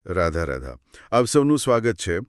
રાધા રાધા. આપ સૌનું સ્વાગત છે.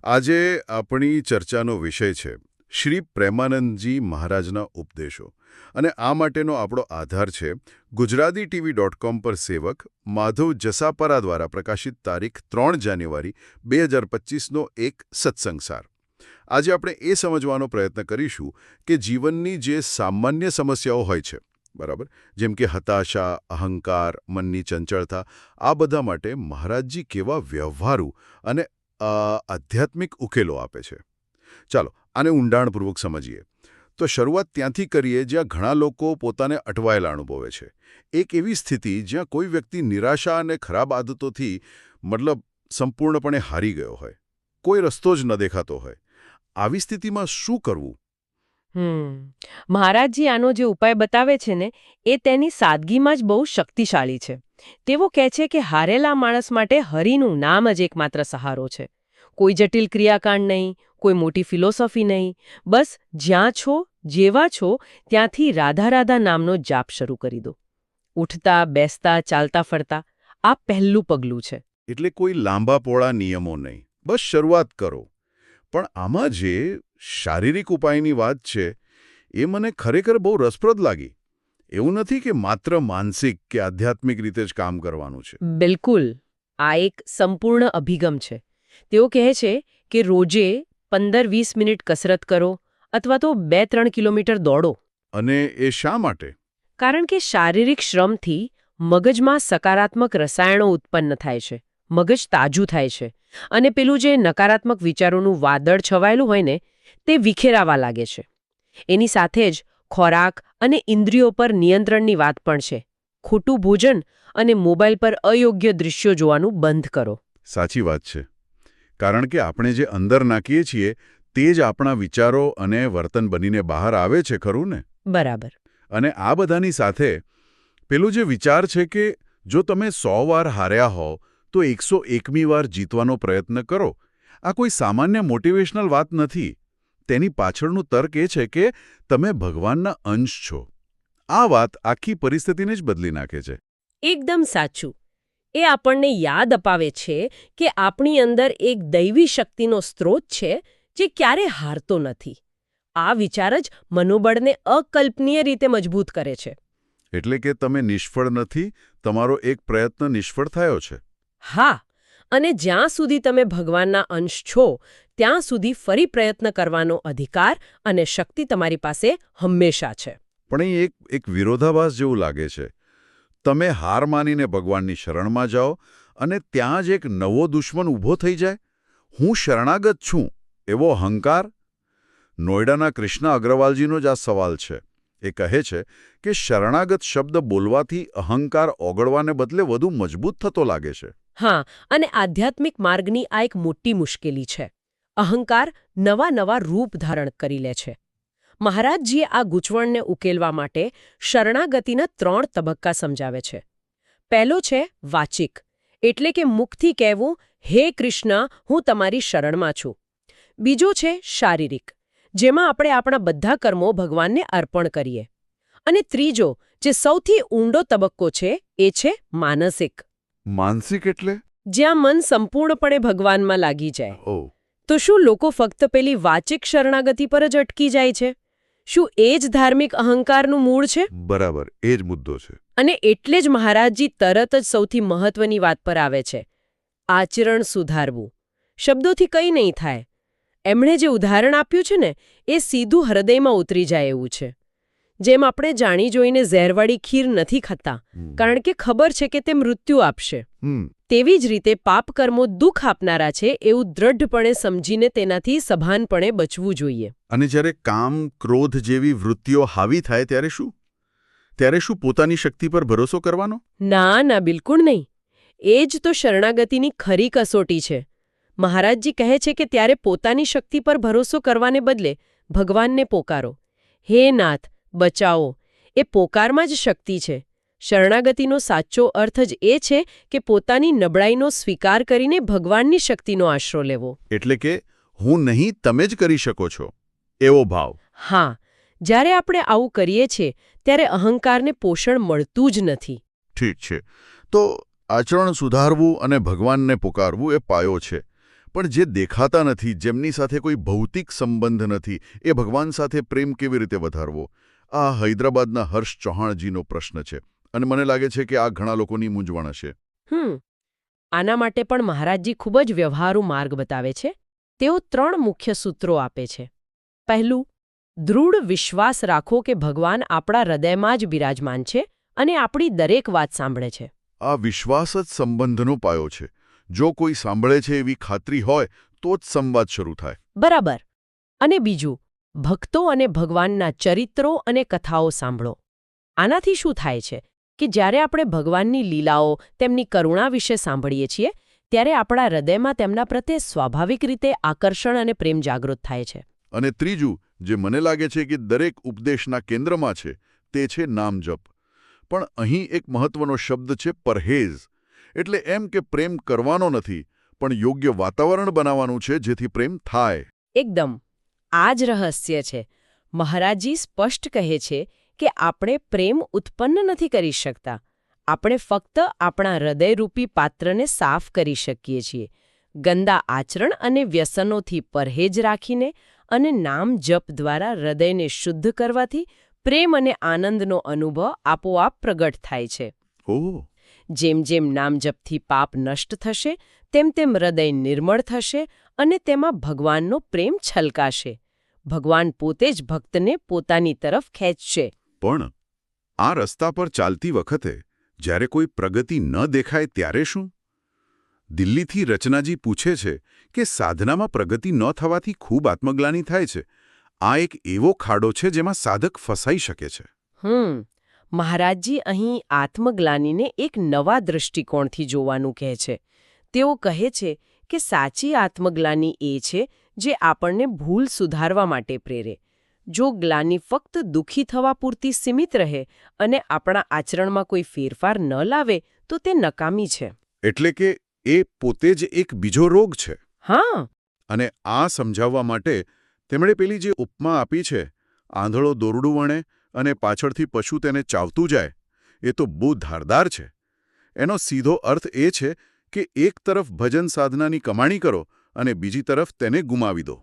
આજે આપણી ચર્ચાનો વિષય છે શ્રી પ્રેમાનંદજી મહારાજના ઉપદેશો. અને આ માટેનો આપણો આધાર છે ગુજરાતીTV.com પર સેવક માધવ જસાપરા દ્વારા પ્રકાશિત તારીખ 3 જાન્યુઆરી 2025નો એક સત્સંગસાર. આજે આપણે એ સમજવાનો પ્રયત્ન કરીશું કે જીવનની જે સામાન્ય સમસ્યાઓ હોય છે, બરાબર, જેમ કે હતાશા, અહંકાર, મનની ચંચળતા, આ બધા માટે મહારાજજી કેવા વ્યવહારુ અને આધ્યાત્મિક ઉકેલો આપે છે. ચાલો આને ઊંડાણપૂર્વક સમજીએ. તો શરૂઆત ત્યાંથી કરીએ જ્યાં ઘણા લોકો પોતાને અટવાયેલા અનુભવે છે. એક એવી સ્થિતિ જ્યાં કોઈ વ્યક્તિ નિરાશા અને ખરાબ આદતોથી સંપૂર્ણપણે હારી ગયો હોય, કોઈ રસ્તો જ ન દેખાતો હોય. આવી સ્થિતિમાં શું કરવું? મહારાજજી આનો જે ઉપાય બતાવે છે ને, એ તેની સાદગીમાં જ બહુ શક્તિશાળી છે. તેઓ કહે છે કે હારેલા માણસ માટે હરિનું નામ જ એકમાત્ર સહારો છે. કોઈ જટિલ ક્રિયાકાંડ નહીં, કોઈ મોટી ફિલોસોફી નહીં, બસ જ્યાં છો, જેવા છો ત્યાંથી રાધા રાધા નામનો જાપ શરૂ કરી દો. ઉઠતા, બેસતા, ચાલતા ફરતા, આ પહેલું પગલું છે. એટલે કોઈ લાંબા પોળા નિયમો નહીં, બસ શરૂઆત કરો. પણ આમાં જે શારીરિક ઉપાયની વાત છે એ મને ખરેખર બહુ રસપ્રદ લાગી. એવું નથી કે માત્ર માનસિક કે આધ્યાત્મિક રીતે જ કામ કરવાનું છે. બિલકુલ, આ એક સંપૂર્ણ અભિગમ છે. તેઓ કહે છે કે રોજે 15-20 મિનિટ કસરત કરો અથવા તો 2-3 કિલોમીટર દોડો. અને એ શા માટે? કારણ કે શારીરિક શ્રમથી મગજમાં સકારાત્મક રસાયણો ઉત્પન્ન થાય છે, મગજ તાજું થાય છે, અને પેલું જે નકારાત્મક વિચારોનું વાદળ છવાયેલું હોય ને, તે વિખેરાવા લાગે છે. એની સાથે જ ખોરાક અને ઇન્દ્રિયો પર નિયંત્રણની વાત પણ છે. ખોટું ભોજન અને મોબાઈલ પર અયોગ્ય દૃશ્યો જોવાનું બંધ કરો. સાચી વાત છે. કારણ કે આપણે જે અંદર નાખીએ છીએ તે જ આપણા વિચારો અને વર્તન બનીને બહાર આવે છે, ખરું ને? બરાબર. અને આ બધાની સાથે પેલું જે વિચાર છે કે જો તમે 100 વાર હાર્યા હોવ તો 101મી વાર જીતવાનો પ્રયત્ન કરો, આ કોઈ સામાન્ય મોટિવેશનલ વાત નથી. તેની પાછળનું તર્ક એ છે કે તમે ભગવાનના અંશ છો. આ વાત આખી પરિસ્થિતિને જ બદલી નાખે છે. એકદમ સાચું. એ આપણને યાદ અપાવે છે કે આપણી અંદર એક દૈવી શક્તિનો સ્ત્રોત છે જે ક્યારે હારતો નથી. આ વિચાર જ મનોબળને અકલ્પનીય રીતે મજબૂત કરે છે. એટલે કે તમે નિષ્ફળ નથી, તમારો એક પ્રયત્ન નિષ્ફળ થયો છે. હા, અને જ્યાં સુધી તમે ભગવાનના અંશ છો ત્યાં સુધી ફરી પ્રયત્ન કરવાનો અધિકાર અને શક્તિ તમારી પાસે હંમેશા છે. પણ એ એક વિરોધાભાસ જેવું લાગે છે. તમે હાર માનીને ભગવાનની શરણમાં જાઓ અને ત્યાં જ એક નવો દુશ્મન ઊભો થઈ જાય. હું શરણાગત છું એવો અહંકાર. નોઈડાના કૃષ્ણ અગ્રવાલજીનો જ આ સવાલ છે. એ કહે છે કે શરણાગત શબ્દ બોલવાથી અહંકાર ઓગળવાને બદલે વધુ મજબૂત થતો લાગે છે. હા, અને આધ્યાત્મિક માર્ગની આ એક મોટી મુશ્કેલી છે. અહંકાર નવા નવા રૂપ ધારણ કરી લે છે. મહારાજજીએ આ ગૂંચવણને ઉકેલવા માટે શરણાગતિના 3 તબક્કા સમજાવે છે. પહેલો છે વાચિક, એટલે કે મુખથી કહેવું, હે કૃષ્ણ, હું તમારી શરણમાં છું. બીજો છે શારીરિક, જેમાં આપણે આપણા બધા કર્મો ભગવાનને અર્પણ કરીએ. અને ત્રીજો, જે સૌથી ઊંડો તબક્કો છે, એ છે માનસિક. માનસિક એટલે? જ્યાં મન સંપૂર્ણપણે ભગવાનમાં લાગી જાય. ઓહ. તો શું લોકો ફક્ત પેલી વાચિક શરણાગતિ પર જ અટકી જાય છે? શું એ જ ધાર્મિક અહંકારનું મૂળ છે? બરાબર, એ જ મુદ્દો છે. અને એટલે જ મહારાજજી તરત જ સૌથી મહત્વની વાત પર આવે છે. આચરણ સુધારવું. શબ્દોથી કંઈ નહીં થાય. એમણે જે ઉદાહરણ આપ્યું છે ને, એ સીધું હૃદયમાં ઉતરી જાય એવું છે. જેમ આપણે જાણી જોઈને ઝેરવાળી ખીર નથી ખાતા, કારણ કે ખબર છે કે તે મૃત્યુ આપશે. તેવી જ રીતે પાપ કર્મો દુઃખ આપનારા છે એવું દ્રઢપણે સમજીને તેનાથી સભાનપણે બચવું જોઈએ. અને જ્યારે કામ, ક્રોધ જેવી વૃત્તિઓ હાવી થાય ત્યારે શું? ત્યારે શું પોતાની શક્તિ પર ભરોસો કરવાનો? ના, બિલકુલ નહીં. એ જ તો શરણાગતિની ખરી કસોટી છે. મહારાજજી કહે છે કે ત્યારે પોતાની શક્તિ પર ભરોસો કરવાને બદલે ભગવાનને પોકારો. હે નાથ, બચાવો. એ પોકારમાં જ શક્તિ છે. શરણાગતિનો સાચો અર્થ જ એ છે કે પોતાની નબળાઈનો સ્વીકાર કરીને ભગવાનની શક્તિનો આશરો લેવો. એટલે કે હું નહીં, તમે જ કરી શકો છો, એવો ભાવ. હા, જ્યારે આપણે આવું કરીએ છીએ ત્યારે અહંકારને પોષણ મળતું જ નથી. ઠીક છે. તો આચરણ સુધારવું અને ભગવાનને પુકારવું એ પાયો છે, પણ જે દેખાતા નથી, જેમની સાથે કોઈ ભૌતિક સંબંધ નથી, એ ભગવાન સાથે પ્રેમ કેવી રીતે વધારવો? આ હૈદરાબાદના હર્ષ ચૌહાણજીનો પ્રશ્ન છે અને મને લાગે છે કે આ ઘણા લોકોની મૂંઝવણ હશે. આના માટે પણ મહારાજજી ખૂબ જ વ્યવહારુ માર્ગ બતાવે છે. તેઓ 3 મુખ્ય સૂત્રો આપે છે. પહેલું, દૃઢ વિશ્વાસ રાખો કે ભગવાન આપણા હૃદયમાં જ બિરાજમાન છે અને આપણી દરેક વાત સાંભળે છે. આ વિશ્વાસ જ સંબંધનો પાયો છે. જો કોઈ સાંભળે છે એવી ખાતરી હોય તો જ સંવાદ શરૂ થાય. બરાબર. અને બીજું, ભક્તો અને ભગવાનના ચરિત્રો અને કથાઓ સાંભળો. આનાથી શું થાય છે કે જ્યારે આપણે ભગવાનની લીલાઓ, તેમની કરુણા વિશે સાંભળીએ છીએ, ત્યારે આપણા હૃદયમાં તેમના પ્રત્યે સ્વાભાવિક રીતે આકર્ષણ અને પ્રેમ જાગૃત થાય છે. અને ત્રીજું, જે મને લાગે છે કે દરેક ઉપદેશના કેન્દ્રમાં છે, તે છે નામ જપ. પણ અહીં એક મહત્વનો શબ્દ છે પરહેઝ. એટલે એમ કે પ્રેમ કરવાનો નથી, પણ યોગ્ય વાતાવરણ બનાવવાનું છે જેથી પ્રેમ થાય. એકદમ. આ જ રહસ્ય છે. મહારાજજી સ્પષ્ટ કહે છે કે આપણે પ્રેમ ઉત્પન્ન નથી કરી શકતા. આપણે ફક્ત આપણા હૃદયરૂપી પાત્રને સાફ કરી શકીએ છીએ. ગંદા આચરણ અને વ્યસનોથી પરહેજ રાખીને અને નામ જપ દ્વારા હૃદયને શુદ્ધ કરવાથી પ્રેમ અને આનંદનો અનુભવ આપોઆપ પ્રગટ થાય છે. ઓહ! જેમ જેમ નામ જપથી પાપ નષ્ટ થશે, તેમ તેમ હૃદય નિર્મળ થશે અને તેમાં ભગવાનનો પ્રેમ છલકાશે. ભગવાન પોતે જ ભક્તને પોતાની તરફ ખેંચશે. પણ આ રસ્તા પર ચાલતી વખતે જ્યારે કોઈ પ્રગતિ ન દેખાય ત્યારે શું? દિલ્હીથી રચનાજી પૂછે છે કે સાધનામાં પ્રગતિ ન થવાથી ખૂબ આત્મગ્લાનિ થાય છે. આ એક એવો ખાડો છે જેમાં સાધક ફસાઈ શકે છે. મહારાજજી અહીં આત્મગ્લાનિને એક નવા દૃષ્ટિકોણથી જોવાનું કહે છે. તેઓ કહે છે કે સાચી આત્મગ્લાનિ એ છે જે આપણને ભૂલ સુધારવા માટે પ્રેરે. જો ગ્લાનિ ફક્ત દુઃખી થવા પૂરતી સીમિત રહે અને આપણા આચરણમાં કોઈ ફેરફાર ન લાવે તો તે નકામી છે. એટલે કે એ પોતે જ એક બીજો રોગ છે. હા. અને આ સમજાવવા માટે તેમણે પેલી જે ઉપમા આપી છે, આંધળો દોરડું વણે અને પાછળથી પશુ તેને ચાવતું જાય, એ તો બહુ ધારદાર છે. એનો સીધો અર્થ એ છે કે એક તરફ ભજન સાધનાની કમાણી કરો અને બીજી તરફ તેને ગુમાવી દો.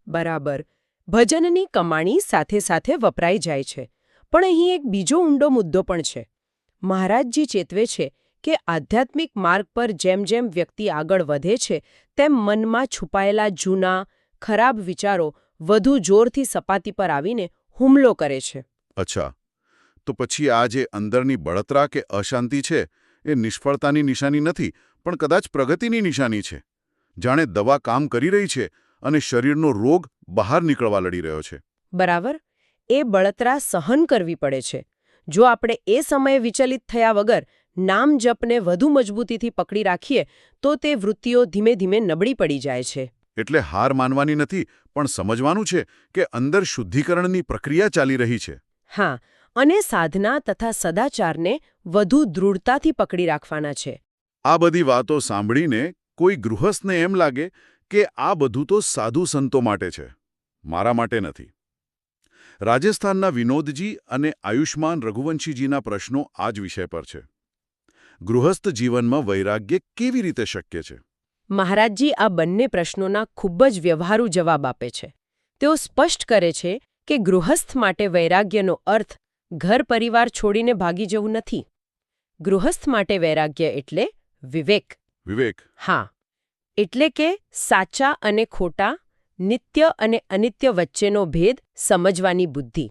બરાબર. ભજનની કમાણી સાથે સાથે વપરાઈ જાય છે. પણ અહીં એક બીજો ઊંડો મુદ્દો પણ છે. મહારાજજી ચેતવે છે કે આધ્યાત્મિક માર્ગ પર જેમ જેમ વ્યક્તિ આગળ વધે છે, તેમ મનમાં છુપાયેલા જૂના, ખરાબ વિચારો વધુ જોરથી સપાટી પર આવીને હુમલો કરે છે. અચ્છા, તો પછી આ જે અંદરની બળતરા કે અશાંતિ છે, એ નિષ્ફળતાની નિશાની નથી, પણ કદાચ પ્રગતિની નિશાની છે. જાણે દવા કામ કરી રહી છે અને શરીરનો રોગ બહાર નીકળવા લડી રહ્યો છે. બરાબર. એ બળતરા સહન કરવી પડે છે. જો આપણે એ સમયે વિચલિત થયા વગર નામ જપને વધુ મજબૂતીથી પકડી રાખીએ તો તે વૃત્તિઓ ધીમે ધીમે નબળી પડી જાય છે. એટલે હાર માનવાની નથી, પણ સમજવાનું છે કે અંદર શુદ્ધિકરણની પ્રક્રિયા ચાલી રહી છે. હા, અને સાધના તથા સદાચારને વધુ દૃઢતાથી પકડી રાખવાના છે. આ બધી વાતો સાંભળીને કોઈ ગૃહસ્થને એમ લાગે કે આ બધું તો સાધુ સંતો માટે છે, મારા માટે નથી. રાજસ્થાનના વિનોદજી અને આયુષ્માન રઘુવંશીજીના પ્રશ્નો આ જ વિષય પર છે. ગૃહસ્થ જીવનમાં વૈરાગ્ય કેવી રીતે શક્ય છે? મહારાજજી આ બંને પ્રશ્નોના ખૂબ જ વ્યવહારુ જવાબ આપે છે. તેઓ સ્પષ્ટ કરે છે કે ગૃહસ્થ માટે વૈરાગ્યનો અર્થ ઘર પરિવાર છોડીને ભાગી જવું નથી. ગૃહસ્થ માટે વૈરાગ્ય એટલે વિવેક. વિવેક? હા. એટલે કે સાચા અને ખોટા, નિત્ય અને અનિત્ય વચ્ચેનો ભેદ સમજવાની બુદ્ધિ.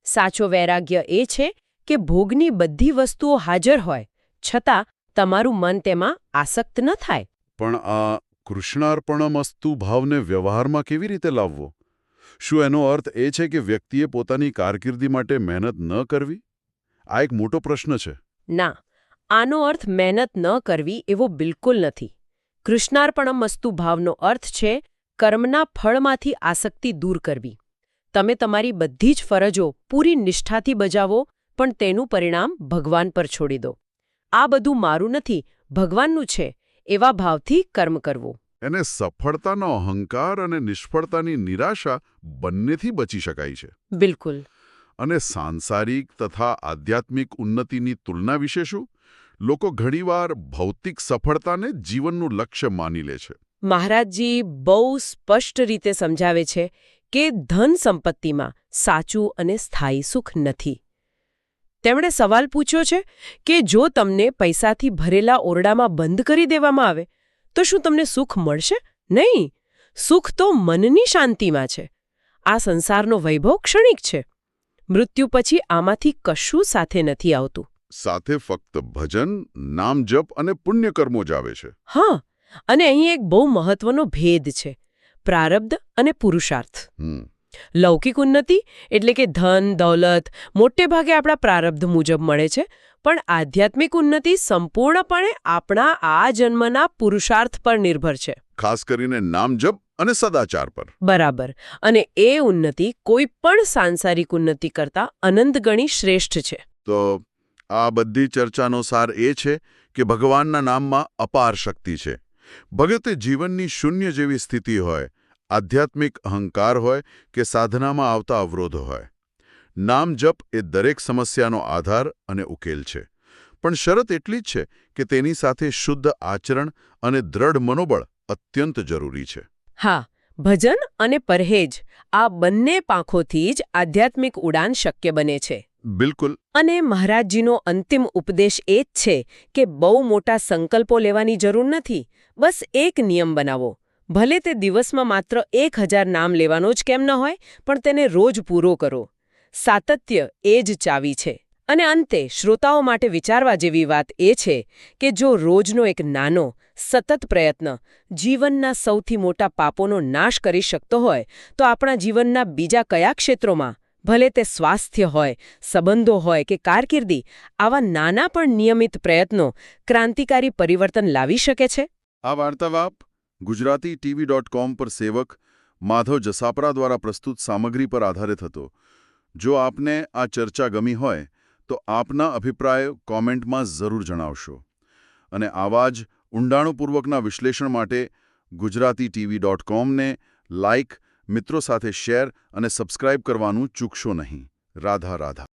સાચો વૈરાગ્ય એ છે કે ભોગની બધી વસ્તુઓ હાજર હોય, છતાં તમારું મન તેમાં આસક્ત ન થાય. પણ આ કૃષ્ણાર્પણમસ્તુ ભાવને વ્યવહારમાં કેવી રીતે લાવવો? શું એનો અર્થ એ છે કે વ્યક્તિએ પોતાની કારકિર્દી માટે મહેનત ન કરવી? આ એક મોટો પ્રશ્ન છે. ના, આનો અર્થ મહેનત ન કરવી એવો બિલકુલ નથી. કૃષ્ણાર્પણમસ્તુ ભાવનો અર્થ છે કર્મના ફળમાંથી આસક્તિ દૂર કરવી. તમે તમારી બધી જ ફરજો પૂરી નિષ્ઠાથી બજાવો, પણ તેનું પરિણામ ભગવાન પર છોડી દો. આ બધું મારું નથી, ભગવાનનું છે, એવા ભાવથી કર્મ કરવું. એને સફળતાનો અહંકાર અને નિષ્ફળતાની નિરાશા બંનેથી બચી શકાય છે. બિલકુલ. અને સાંસારિક તથા આધ્યાત્મિક ઉન્નતિની તુલના વિશે શું? લોકો ઘણીવાર ભૌતિક સફળતાને જીવનનું લક્ષ્ય માની લે છે. મહારાજજી બહુ સ્પષ્ટ રીતે સમજાવે છે કે ધન સંપત્તિમાં સાચું અને સ્થાયી સુખ નથી. તેમણે સવાલ પૂછ્યો છે કે જો તમને પૈસાથી ભરેલા ઓરડામાં બંધ કરી દેવામાં આવે તો શું તમને સુખ મળશે? નહીં. સુખ તો મનની શાંતિમાં છે. આ સંસારનો વૈભવ ક્ષણિક છે. મૃત્યુ પછી આમાંથી કશું સાથે નથી આવતું. સાથે ફક્ત ભજન, નામ જપ અને પુણ્યકર્મો જ આવે છે. હા, અને અહીં એક બહુ મહત્વનો ભેદ છે: પ્રારબ્ધ અને પુરુષાર્થ. લૌકિક ઉન્નતિ એટલે કે ધન દૌલત મોટે ભાગે આપણા પ્રારબ્ધ મુજબ મળે છે, પણ આધ્યાત્મિક ઉન્નતિ સંપૂર્ણપણે આપણા આ જન્મના પુરુષાર્થ પર નિર્ભર છે. ખાસ કરીને નામ જપ અને સદાચાર પર. બરાબર. અને એ ઉન્નતિ કોઈ પણ સાંસારિક ઉન્નતિ કરતાં અનંત ગણી શ્રેષ્ઠ છે. તો આ બધી ચર્ચાનો સાર એ છે કે ભગવાનના નામમાં અપાર શક્તિ છે. ભગતે જીવનની શૂન્ય જેવી સ્થિતિ હોય, આધ્યાત્મિક અહંકાર હોય કે સાધનામાં આવતા અવરોધો હોય, નામ જપ એ દરેક સમસ્યાનો આધાર અને ઉકેલ છે. પણ શરત એટલી જ છે કે તેની સાથે શુદ્ધ આચરણ અને દ્રઢ મનોબળ અત્યંત જરૂરી છે. હા, ભજન અને પરહેજ આ બંને પાંખોથી જ આધ્યાત્મિક ઉડાન શક્ય બને છે. બિલકુલ. અને મહારાજજીનો અંતિમ ઉપદેશ એ જ છે કે બહુ મોટા સંકલ્પો લેવાની જરૂર નથી. બસ એક નિયમ બનાવો. ભલે તે દિવસમાં માત્ર 1000 નામ લેવાનો જ કેમ ન હોય, પણ તેને રોજ પૂરો કરો. સાતત્ય એ જ ચાવી છે. અને અંતે શ્રોતાઓ માટે વિચારવા જેવી વાત એ છે કે જો રોજનો એક નાનો, સતત પ્રયત્ન જીવનના સૌથી મોટા પાપોનો નાશ કરી શકતો હોય, તો આપણા જીવનના બીજા કયા ક્ષેત્રોમાં, ભલે તે સ્વાસ્થ્ય હોય, સંબંધો હોય કે કારકિર્દી, આવા નાના પણ નિયમિત પ્રયત્નો ક્રાંતિકારી પરિવર્તન લાવી શકે છે. આ વાર્તાલાપ ગુજરાતીTV.com પર સેવક માધવ જસાપરા દ્વારા પ્રસ્તુત સામગ્રી પર આધારિત હતો. જો આપને આ ચર્ચા ગમી હોય તો આપના અભિપ્રાય કોમેન્ટમાં જરૂર જણાવશો. અને આવા જ ઊંડાણપૂર્વકના વિશ્લેષણ માટે ગુજરાતીTV.com ને લાઇક, મિત્રો સાથે શેર અને સબસ્ક્રાઇબ કરવાનું ચૂકશો નહીં. રાધા રાધા.